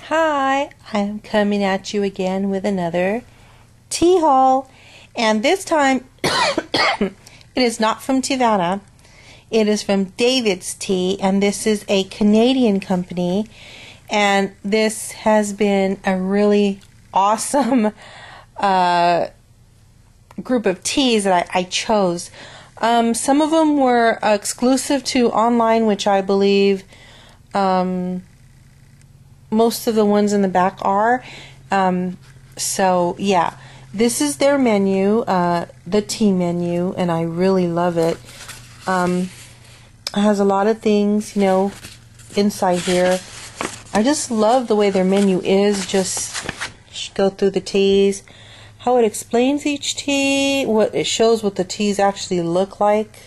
Hi, I'm coming at you again with another tea haul, and this time it is not from Tivana. It is from David's Tea, and this is a Canadian company, and this has been a really awesome group of teas that I chose. Some of them were exclusive to online, which I believe most of the ones in the back are. So yeah, this is their menu, the tea menu, and I really love it. It has a lot of things, inside here. I just love the way their menu is. Just go through the teas, how it explains each tea, what it shows what the teas actually look like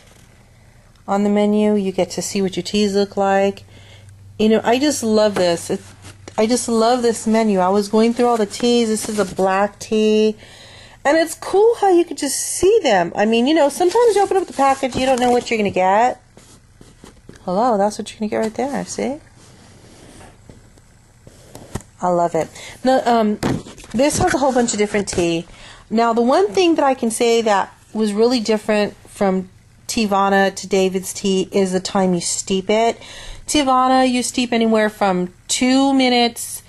on the menu. You get to see what your teas look like. I just love this. I just love this menu. I was going through all the teas. This is a black tea. And it's cool how you can just see them. I mean, sometimes you open up the package, you don't know what you're going to get. Hello, that's what you're going to get right there, see? I love it. Now, this has a whole bunch of different tea. Now, the one thing that I can say that was really different from Tivana to David's Tea is the time you steep it. Tivana, you steep anywhere from 2 minutes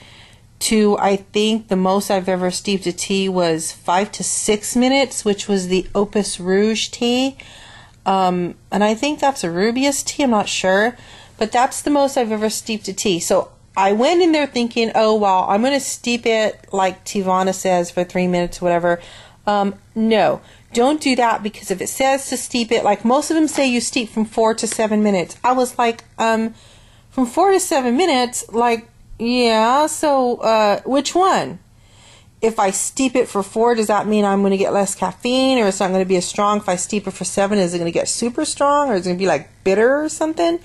to, I think the most I've ever steeped a tea was 5 to 6 minutes, which was the Opus Rouge tea. And I think that's a Rubius tea, I'm not sure. But that's the most I've ever steeped a tea. So I went in there thinking, oh, wow, I'm going to steep it like Tivana says for 3 minutes or whatever. No, don't do that, because if it says to steep it, like most of them say you steep from 4 to 7 minutes. I was like, from 4 to 7 minutes, like, yeah, so which one? If I steep it for 4, does that mean I'm going to get less caffeine, or it's not going to be as strong? If I steep it for 7, is it going to get super strong, or is it going to be like bitter or something?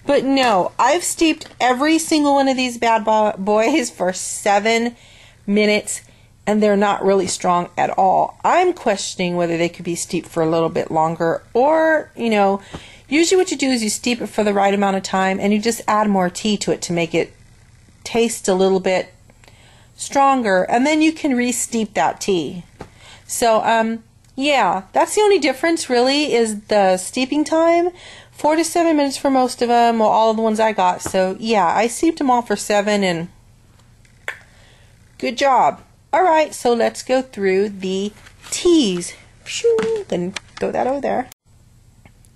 But no, I've steeped every single one of these bad boys for 7 minutes, and they're not really strong at all. I'm questioning whether they could be steeped for a little bit longer, or, usually what you do is you steep it for the right amount of time, and you just add more tea to it to make it taste a little bit stronger, and then you can re-steep that tea. So, yeah, that's the only difference really, is the steeping time. 4 to 7 minutes for most of them, or all of the ones I got. So, yeah, I steeped them all for 7, and good job. Alright, so let's go through the teas. Then throw that over there.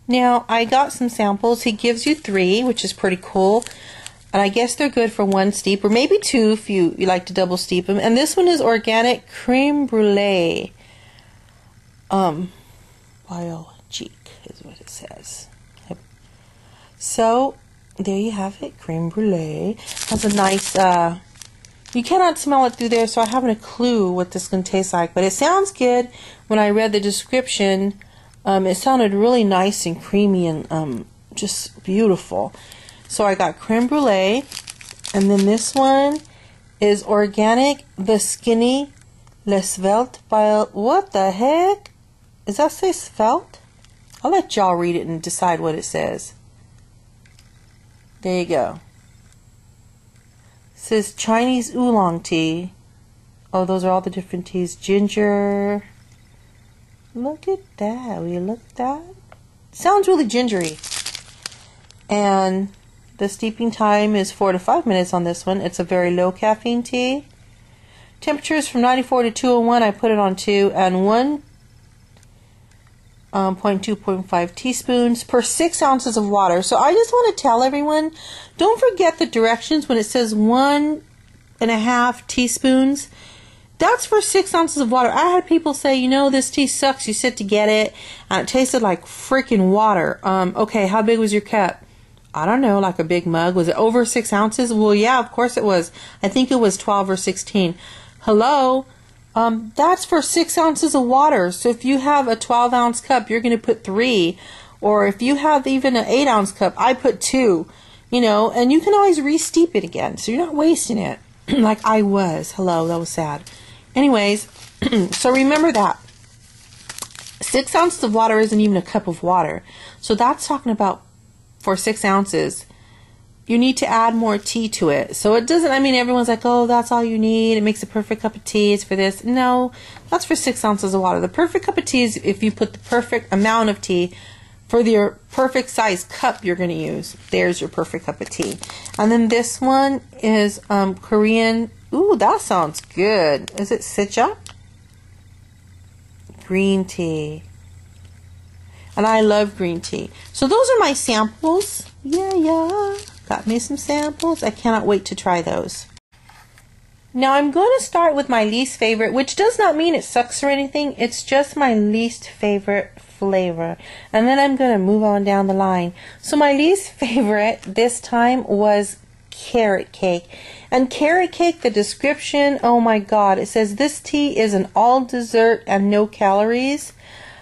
Now, I got some samples. He gives you 3, which is pretty cool. And I guess they're good for 1 steep, or maybe 2 if you like to double steep them. And this one is organic creme brulee. Biologique is what it says. Yep. So, there you have it. Creme brulee. Has a nice, you cannot smell it through there, so I haven't a clue what this is going to taste like. But it sounds good. When I read the description, it sounded really nice and creamy and just beautiful. So I got creme brulee, and then this one is organic, the skinny, le svelte by, what the heck? Does that say svelte? I'll let y'all read it and decide what it says. There you go. It says Chinese oolong tea. Oh, those are all the different teas. Ginger. Look at that. Will you look at that? Sounds really gingery. And the steeping time is 4 to 5 minutes on this one. It's a very low caffeine tea. Temperature is from 94 to 201. I put it on 2, and 1.2.5 teaspoons per 6 ounces of water. So I just want to tell everyone, don't forget the directions when it says 1.5 teaspoons. That's for 6 ounces of water. I had people say, this tea sucks. You said to get it, and it tasted like freaking water. Okay, how big was your cup? I don't know, like a big mug. Was it over 6 ounces? Well, yeah, of course it was. I think it was 12 or 16. Hello? That's for 6 ounces of water. So if you have a 12-ounce cup, you're going to put 3. Or if you have even an 8-ounce cup, I put 2. And you can always re-steep it again. So you're not wasting it like I was. Hello, that was sad. Anyways, so remember that. 6 ounces of water isn't even a cup of water. So that's talking about for 6 ounces, you need to add more tea to it. So it doesn't, I mean, everyone's like, oh, that's all you need. It makes a perfect cup of tea. It's for this. No, that's for 6 ounces of water. The perfect cup of tea is if you put the perfect amount of tea for your perfect size cup you're going to use. There's your perfect cup of tea. And then this one is Korean. Ooh, that sounds good. Is it Sitcha? Green tea. And I love green tea. So those are my samples. Yeah. Got me some samples. I cannot wait to try those. Now I'm going to start with my least favorite, which does not mean it sucks or anything. It's just my least favorite flavor. And then I'm going to move on down the line. So my least favorite this time was carrot cake. And carrot cake, the description, oh my god, it says this tea is an all dessert and no calories.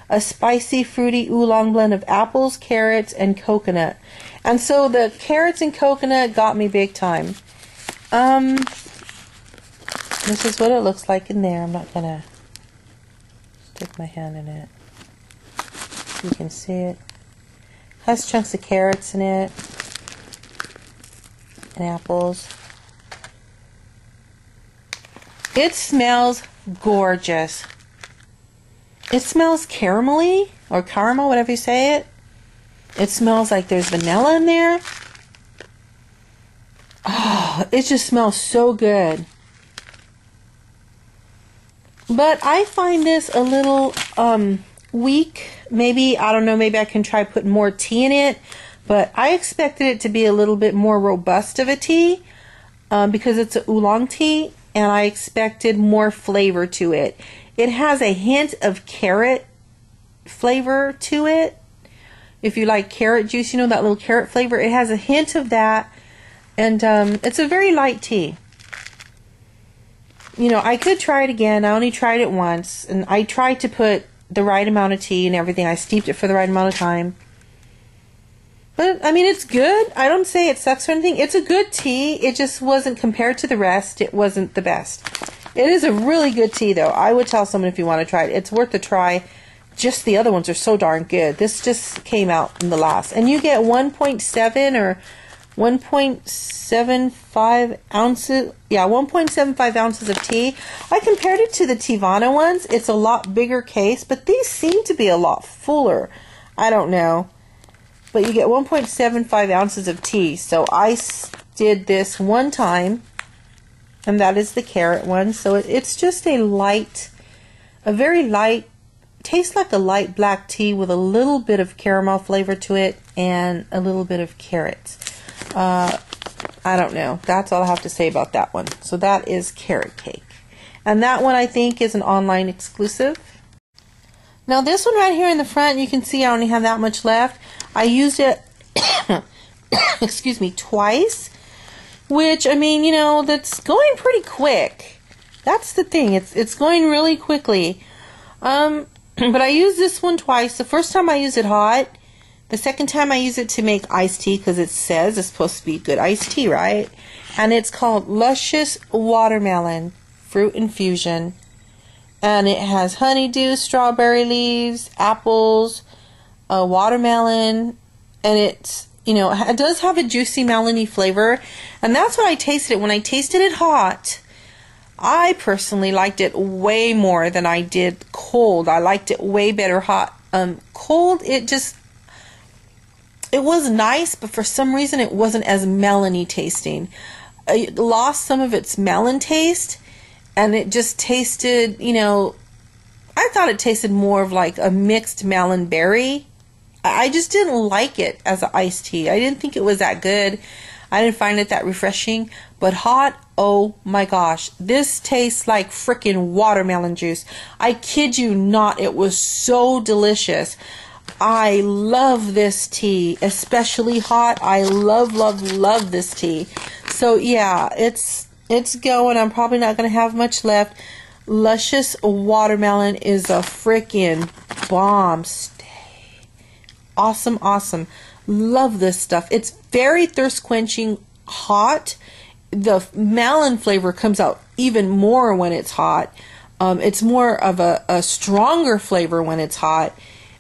A spicy, fruity oolong blend of apples, carrots, and coconut. And so the carrots and coconut got me big time. This is what it looks like in there. I'm not gonna stick my hand in it. You can see it. Has chunks of carrots in it. And apples. It smells gorgeous. It smells caramelly, or caramel, whatever you say it. It smells like there's vanilla in there. Oh, it just smells so good. But I find this a little weak. Maybe, I don't know, maybe I can try putting more tea in it. But I expected it to be a little bit more robust of a tea because it's an oolong tea, and I expected more flavor to it. It has a hint of carrot flavor to it. If you like carrot juice, you know, that little carrot flavor. It has a hint of that. And it's a very light tea. You know, I could try it again. I only tried it once. And I tried to put the right amount of tea and everything. I steeped it for the right amount of time. But, I mean, it's good. I don't say it sucks or anything. It's a good tea. It just wasn't, compared to the rest, it wasn't the best. It is a really good tea, though. I would tell someone if you want to try it. It's worth a try. Just the other ones are so darn good. This just came out in the last. And you get 1.7 or 1.75 ounces. Yeah, 1.75 ounces of tea. I compared it to the Teavana ones. It's a lot bigger case, but these seem to be a lot fuller. I don't know. But you get 1.75 ounces of tea. So I did this one time. And that is the carrot one. So it's just a light, a very light, tastes like a light black tea with a little bit of caramel flavor to it and a little bit of carrots. I don't know. That's all I have to say about that one. So that is carrot cake. And that one I think is an online exclusive. Now this one right here in the front, you can see I only have that much left. I used it, excuse me, twice. Which, I mean, you know, that's going pretty quick. That's the thing. It's going really quickly. But I used this one twice. The first time I used it hot. The second time I used it to make iced tea because it says it's supposed to be good iced tea, right? And it's called Luscious Watermelon Fruit Infusion. And it has honeydew, strawberry leaves, apples, watermelon, and it's, you know, it does have a juicy melony flavor, and that's what I tasted it. When I tasted it hot, I personally liked it way more than I did cold. I liked it way better hot. Cold, it was nice, but for some reason it wasn't as melony tasting. It lost some of its melon taste, and it just tasted, you know, I thought it tasted more of like a mixed melon berry. I just didn't like it as an iced tea. I didn't think it was that good. I didn't find it that refreshing. But hot, oh my gosh. This tastes like frickin' watermelon juice. I kid you not. It was so delicious. I love this tea, especially hot. I love, love, love this tea. So yeah, it's going. I'm probably not going to have much left. Luscious Watermelon is a frickin' bomb. Awesome, awesome. Love this stuff. It's very thirst quenching hot. The melon flavor comes out even more when it's hot. It's more of a stronger flavor when it's hot.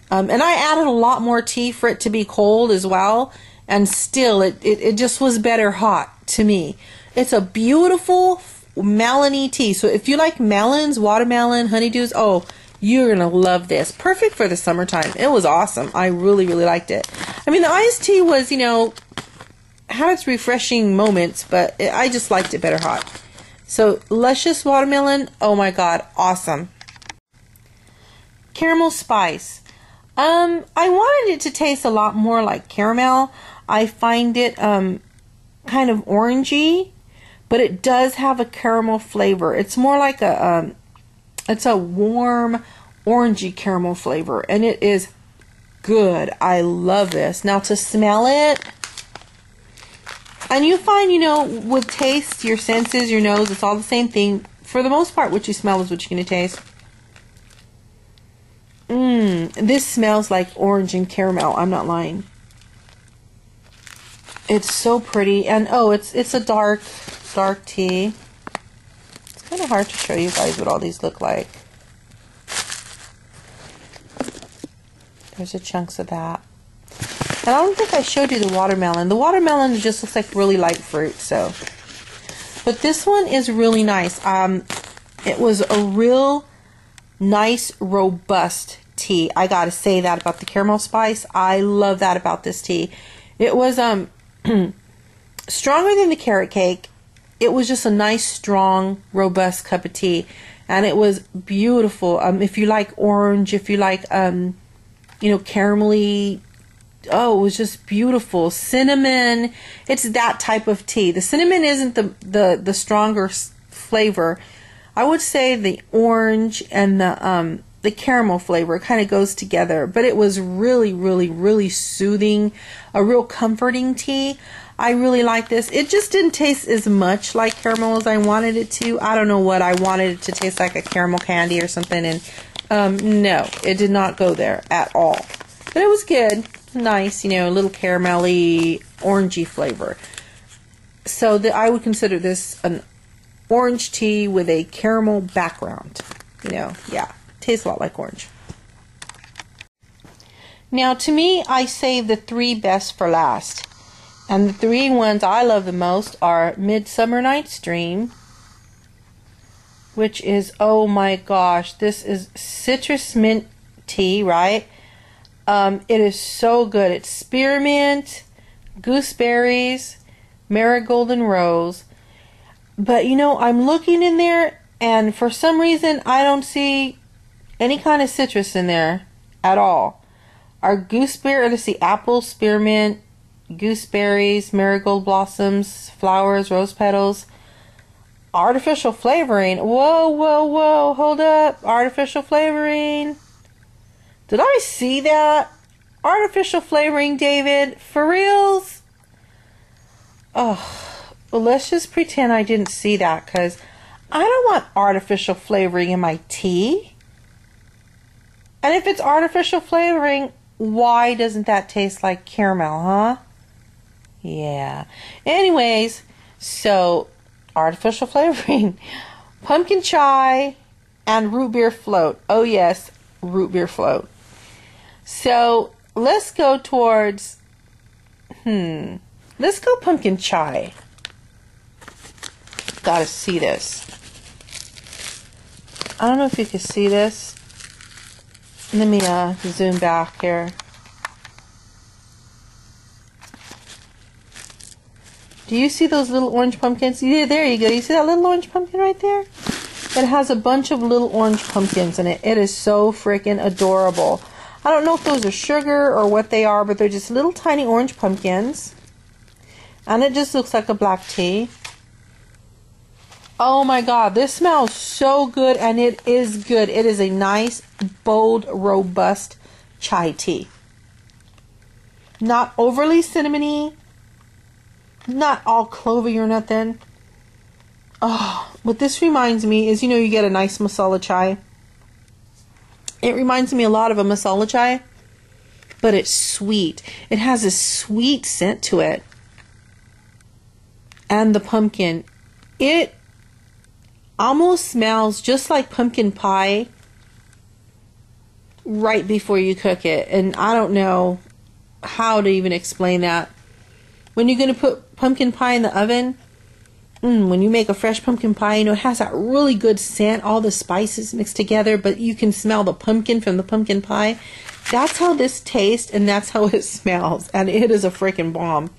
And I added a lot more tea for it to be cold as well. and still it just was better hot to me. It's a beautiful melony tea. So if you like melons, watermelon, honeydews, oh, you're going to love this. Perfect for the summertime. It was awesome. I really, really liked it. I mean, the iced tea was, you know, had its refreshing moments, but I just liked it better hot. So, luscious watermelon, oh my god, awesome. Caramel spice. I wanted it to taste a lot more like caramel. I find it kind of orangey, but it does have a caramel flavor. It's more like it's a warm orangey caramel flavor, and it is good. I love this. Now to smell it, and you find, you know, with taste, your senses, your nose, it's all the same thing. For the most part, what you smell is what you're going to taste. This smells like orange and caramel. I'm not lying. It's so pretty, and oh, it's a dark tea. It's kind of hard to show you guys what all these look like. There's the chunks of that. And I don't think I showed you the watermelon. The watermelon just looks like really light fruit, so. But this one is really nice. It was a real nice, robust tea. I gotta say that about the caramel spice. I love that about this tea. It was stronger than the carrot cake. It was just a nice, strong, robust cup of tea. And it was beautiful. If you like orange, if you like, you know, caramelly, oh, it was just beautiful. Cinnamon, it's that type of tea. The cinnamon isn't the stronger flavor. I would say the orange and the caramel flavor kind of goes together. But it was really, really, really soothing, a real comforting tea. I really like this. It just didn't taste as much like caramel as I wanted it to. I don't know what I wanted it to taste like, a caramel candy or something. And no, it did not go there at all. But it was good. Nice, you know, a little caramelly, orangey flavor. So I would consider this an orange tea with a caramel background. You know, yeah, tastes a lot like orange. Now, to me, I save the three best for last. And the three ones I love the most are Midsummer Night's Dream, which is, oh my gosh, this is citrus mint tea, right? It is so good. It's spearmint, gooseberries, marigold, and rose. But, you know, I'm looking in there, and for some reason, I don't see any kind of citrus in there at all. Our gooseberry, let's see, apple, spearmint, gooseberries, marigold blossoms, flowers, rose petals, artificial flavoring. Whoa, whoa, whoa, hold up. Artificial flavoring. Did I see that? Artificial flavoring, David? For reals? Oh, well, let's just pretend I didn't see that, because I don't want artificial flavoring in my tea. And if it's artificial flavoring, why doesn't that taste like caramel, huh? Yeah. Anyways, so artificial flavoring. Pumpkin chai and root beer float. Oh yes, root beer float. So let's go towards, let's go pumpkin chai. Gotta see this. I don't know if you can see this. Let me zoom back here. Do you see those little orange pumpkins? Yeah, there you go. You see that little orange pumpkin right there? It has a bunch of little orange pumpkins in it. It is so freaking adorable. I don't know if those are sugar or what they are, but they're just little tiny orange pumpkins. And it just looks like a black tea. Oh my god, this smells so good, and it is good. It is a nice, bold, robust chai tea. Not overly cinnamony. Not all clovey or nothing. Oh, what this reminds me is, you know, you get a nice masala chai. It reminds me a lot of a masala chai, but it's sweet. It has a sweet scent to it. And the pumpkin, it almost smells just like pumpkin pie right before you cook it. And I don't know how to even explain that. when you're going to put pumpkin pie in the oven, when you make a fresh pumpkin pie, you know, it has that really good scent, all the spices mixed together, but you can smell the pumpkin from the pumpkin pie. That's how this tastes, and that's how it smells, and it is a freaking bomb.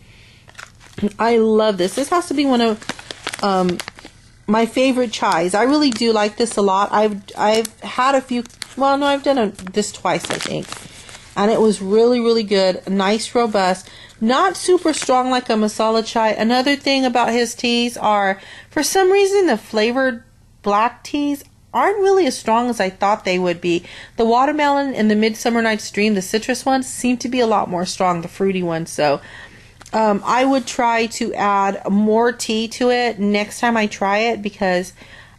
I love this. This has to be one of my favorite chais. I really do like this a lot. I've had a few, well, no, I've done this twice, I think, and it was really, really good. Nice, robust. Not super strong like a masala chai. Another thing about his teas are, for some reason, the flavored black teas aren't really as strong as I thought they would be. The watermelon and the Midsummer Night's Dream, the citrus ones, seem to be a lot more strong, the fruity ones. So I would try to add more tea to it next time I try it, because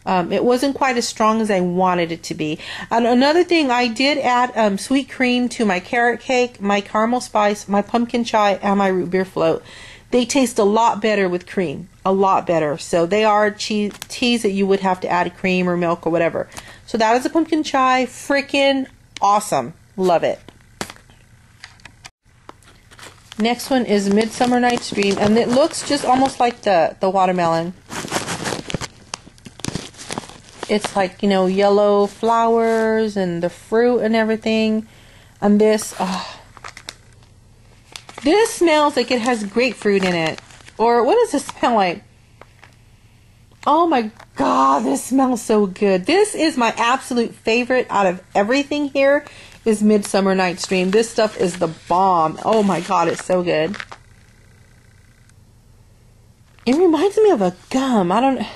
it wasn't quite as strong as I wanted it to be. And another thing, I did add sweet cream to my carrot cake, my caramel spice, my pumpkin chai, and my root beer float. They taste a lot better with cream. A lot better. So they are teas that you would have to add cream or milk or whatever. So that is a pumpkin chai. Freaking awesome. Love it. Next one is Midsummer Night's Dream. And it looks just almost like the watermelon. It's like, you know, yellow flowers and the fruit and everything. And this, this smells like it has grapefruit in it. Or what does this smell like? Oh my God, this smells so good. This is my absolute favorite out of everything here is Midsummer Night's Dream. This stuff is the bomb. Oh my God, it's so good. It reminds me of a gum. I don't...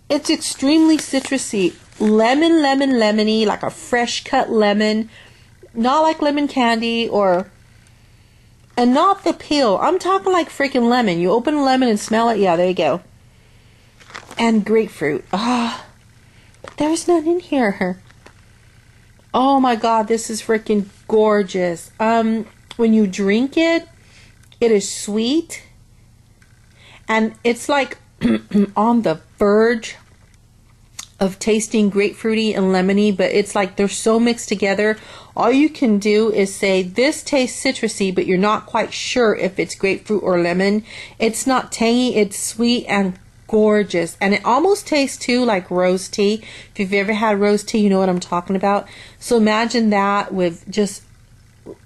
It's extremely citrusy. Lemony, like a fresh cut lemon. Not like lemon candy or... And not the peel. I'm talking like freaking lemon. You open a lemon and smell it. Yeah, there you go. And grapefruit. Ah, but there's none in here. Oh my God, this is freaking gorgeous. When you drink it, it is sweet. And it's like on the verge of tasting grapefruity and lemony, but it's like they're so mixed together. All you can do is say this tastes citrusy, but you're not quite sure if it's grapefruit or lemon. It's not tangy, it's sweet and gorgeous, and it almost tastes too like rose tea. If you've ever had rose tea, you know what I'm talking about. So imagine that with just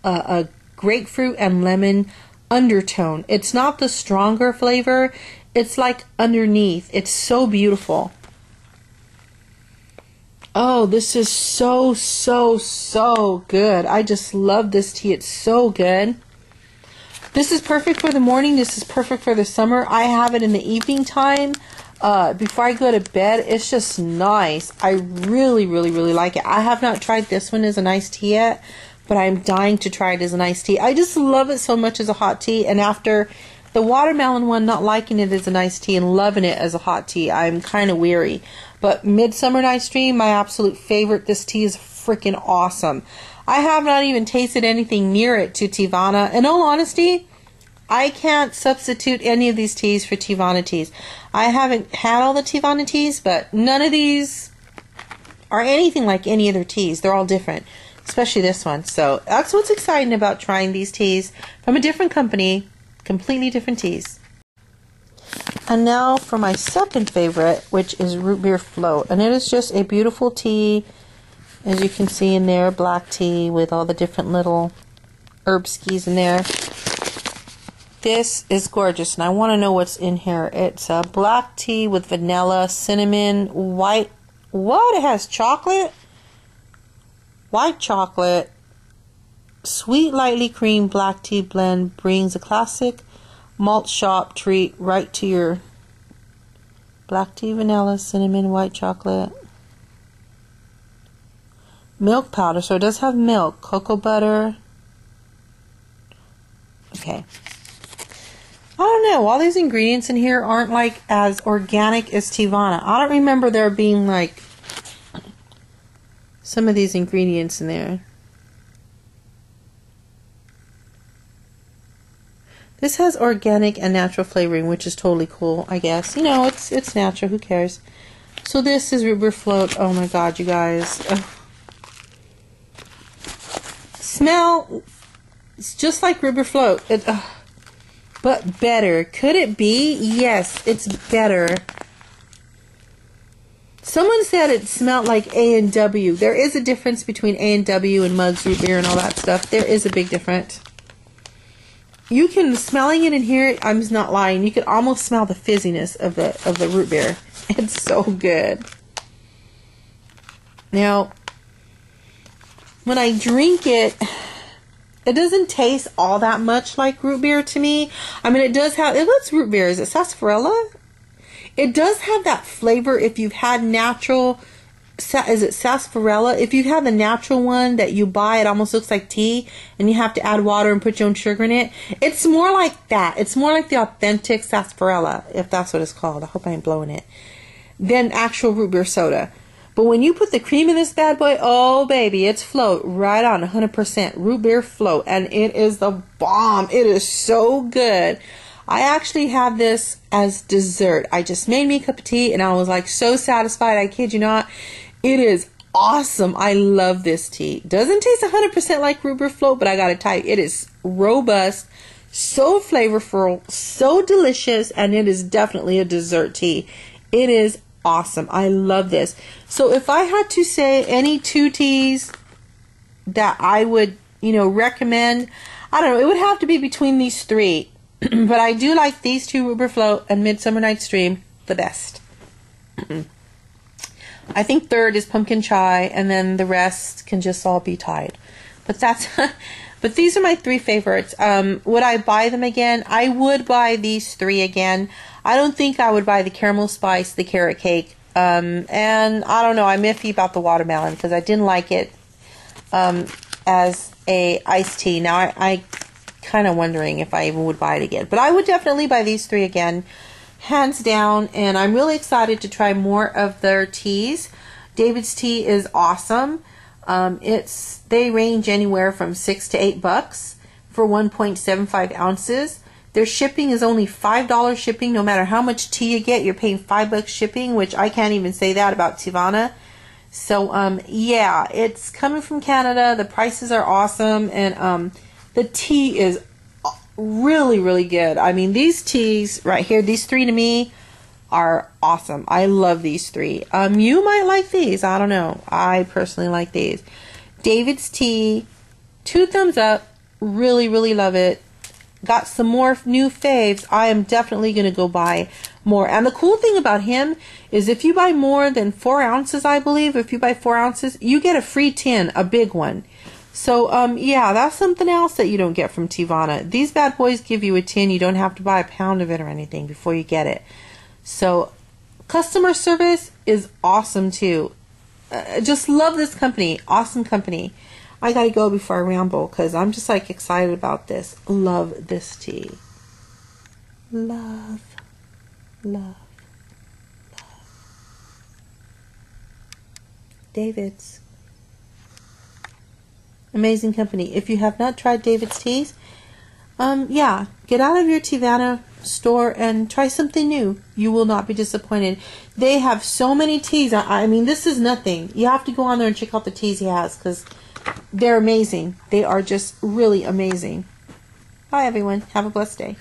a grapefruit and lemon undertone. It's not the stronger flavor, it's like underneath. It's so beautiful. Oh, this is so, so, so good. I just love this tea. It's so good. This is perfect for the morning. This is perfect for the summer. I have it in the evening time before I go to bed. It's just nice. I really, really, really like it. I have not tried this one as an iced tea yet, but I'm dying to try it as an iced tea. I just love it so much as a hot tea, and after the watermelon one, not liking it as an iced tea and loving it as a hot tea, I'm kind of weary. But Midsummer Night's Dream, my absolute favorite. This tea is freaking awesome. I have not even tasted anything near it to Teavana. In all honesty, I can't substitute any of these teas for Teavana teas. I haven't had all the Teavana teas, but none of these are anything like any other teas. They're all different, especially this one. So that's what's exciting about trying these teas from a different company, completely different teas. And now for my second favorite, which is Root Beer Float. And it is just a beautiful tea, as you can see in there, black tea with all the different little herb skis in there. This is gorgeous, and I want to know what's in here. It's a black tea with vanilla, cinnamon, white... What? It has chocolate? White chocolate. Sweet, lightly creamed black tea blend brings a classic malt shop treat right to your black tea, vanilla, cinnamon, white chocolate, milk powder. So it does have milk, cocoa butter. Okay. I don't know. All these ingredients in here aren't like as organic as Teavana. I don't remember there being like some of these ingredients in there. This has organic and natural flavoring, which is totally cool, I guess. You know, it's natural. Who cares? So this is Root Beer Float. Oh my God, you guys. Ugh. Smell It's just like root beer float. But better. Could it be? Yes, it's better. Someone said it smelled like A&W. There is a difference between A&W and Muggs root beer and all that stuff. There is a big difference. You can, smelling it in here, I'm not lying, you can almost smell the fizziness of the root beer. It's so good. Now, when I drink it, it doesn't taste all that much like root beer to me. I mean, it does have, what's root beer? Is it sarsaparilla? It does have that flavor if you've had natural, is it sarsaparilla? If you've had the natural one that you buy, it almost looks like tea, and you have to add water and put your own sugar in it. It's more like that. It's more like the authentic sarsaparilla, if that's what it's called. I hope I ain't blowing it. Than actual root beer soda. But when you put the cream in this bad boy, oh baby, it's float right on 100% root beer float, and it is the bomb. It is so good. I actually have this as dessert. I just made me a cup of tea and I was like so satisfied. I kid you not. It is awesome. I love this tea. Doesn't taste 100% like root beer float, but I gotta tell you, it is robust, so flavorful, so delicious, and it is definitely a dessert tea. It is awesome. I love this. So if I had to say any two teas that I would, recommend, I don't know, it would have to be between these three. But I do like these two, root beer float and Midsummer Night's Dream, the best. I think third is pumpkin chai, and then the rest can just all be tied. But but these are my three favorites. Would I buy them again? I would buy these three again. I don't think I would buy the caramel spice, the carrot cake, and I don't know. I'm iffy about the watermelon because I didn't like it as a iced tea. Now I kind of wondering if I even would buy it again. But I would definitely buy these three again, hands down, and I'm really excited to try more of their teas. David's tea is awesome. They range anywhere from $6 to $8 for 1.75 ounces. Their shipping is only $5 shipping. No matter how much tea you get, you're paying $5 shipping, which I can't even say that about Teavana. So yeah, it's coming from Canada. The prices are awesome, and the tea is really, really good. I mean, these teas right here, these three to me are awesome. I love these three. You might like these. I don't know. I personally like these. David's tea, 2 thumbs up. Really, really love it. Got some more new faves. I am definitely going to go buy more. And the cool thing about him is if you buy more than 4 ounces, I believe, if you buy 4 ounces, you get a free tin, a big one. So, yeah, that's something else that you don't get from Teavana. These bad boys give you a tin. You don't have to buy a pound of it or anything before you get it. So, customer service is awesome, too. Just love this company. Awesome company. I gotta go before I ramble, because I'm just, excited about this. Love this tea. Love. Love. Love. David's. Amazing company. If you have not tried David's teas, yeah, get out of your Teavana store and try something new. You will not be disappointed. They have so many teas. I mean, this is nothing. You have to go on there and check out the teas he has, because they're amazing. They are just really amazing. Bye, everyone. Have a blessed day.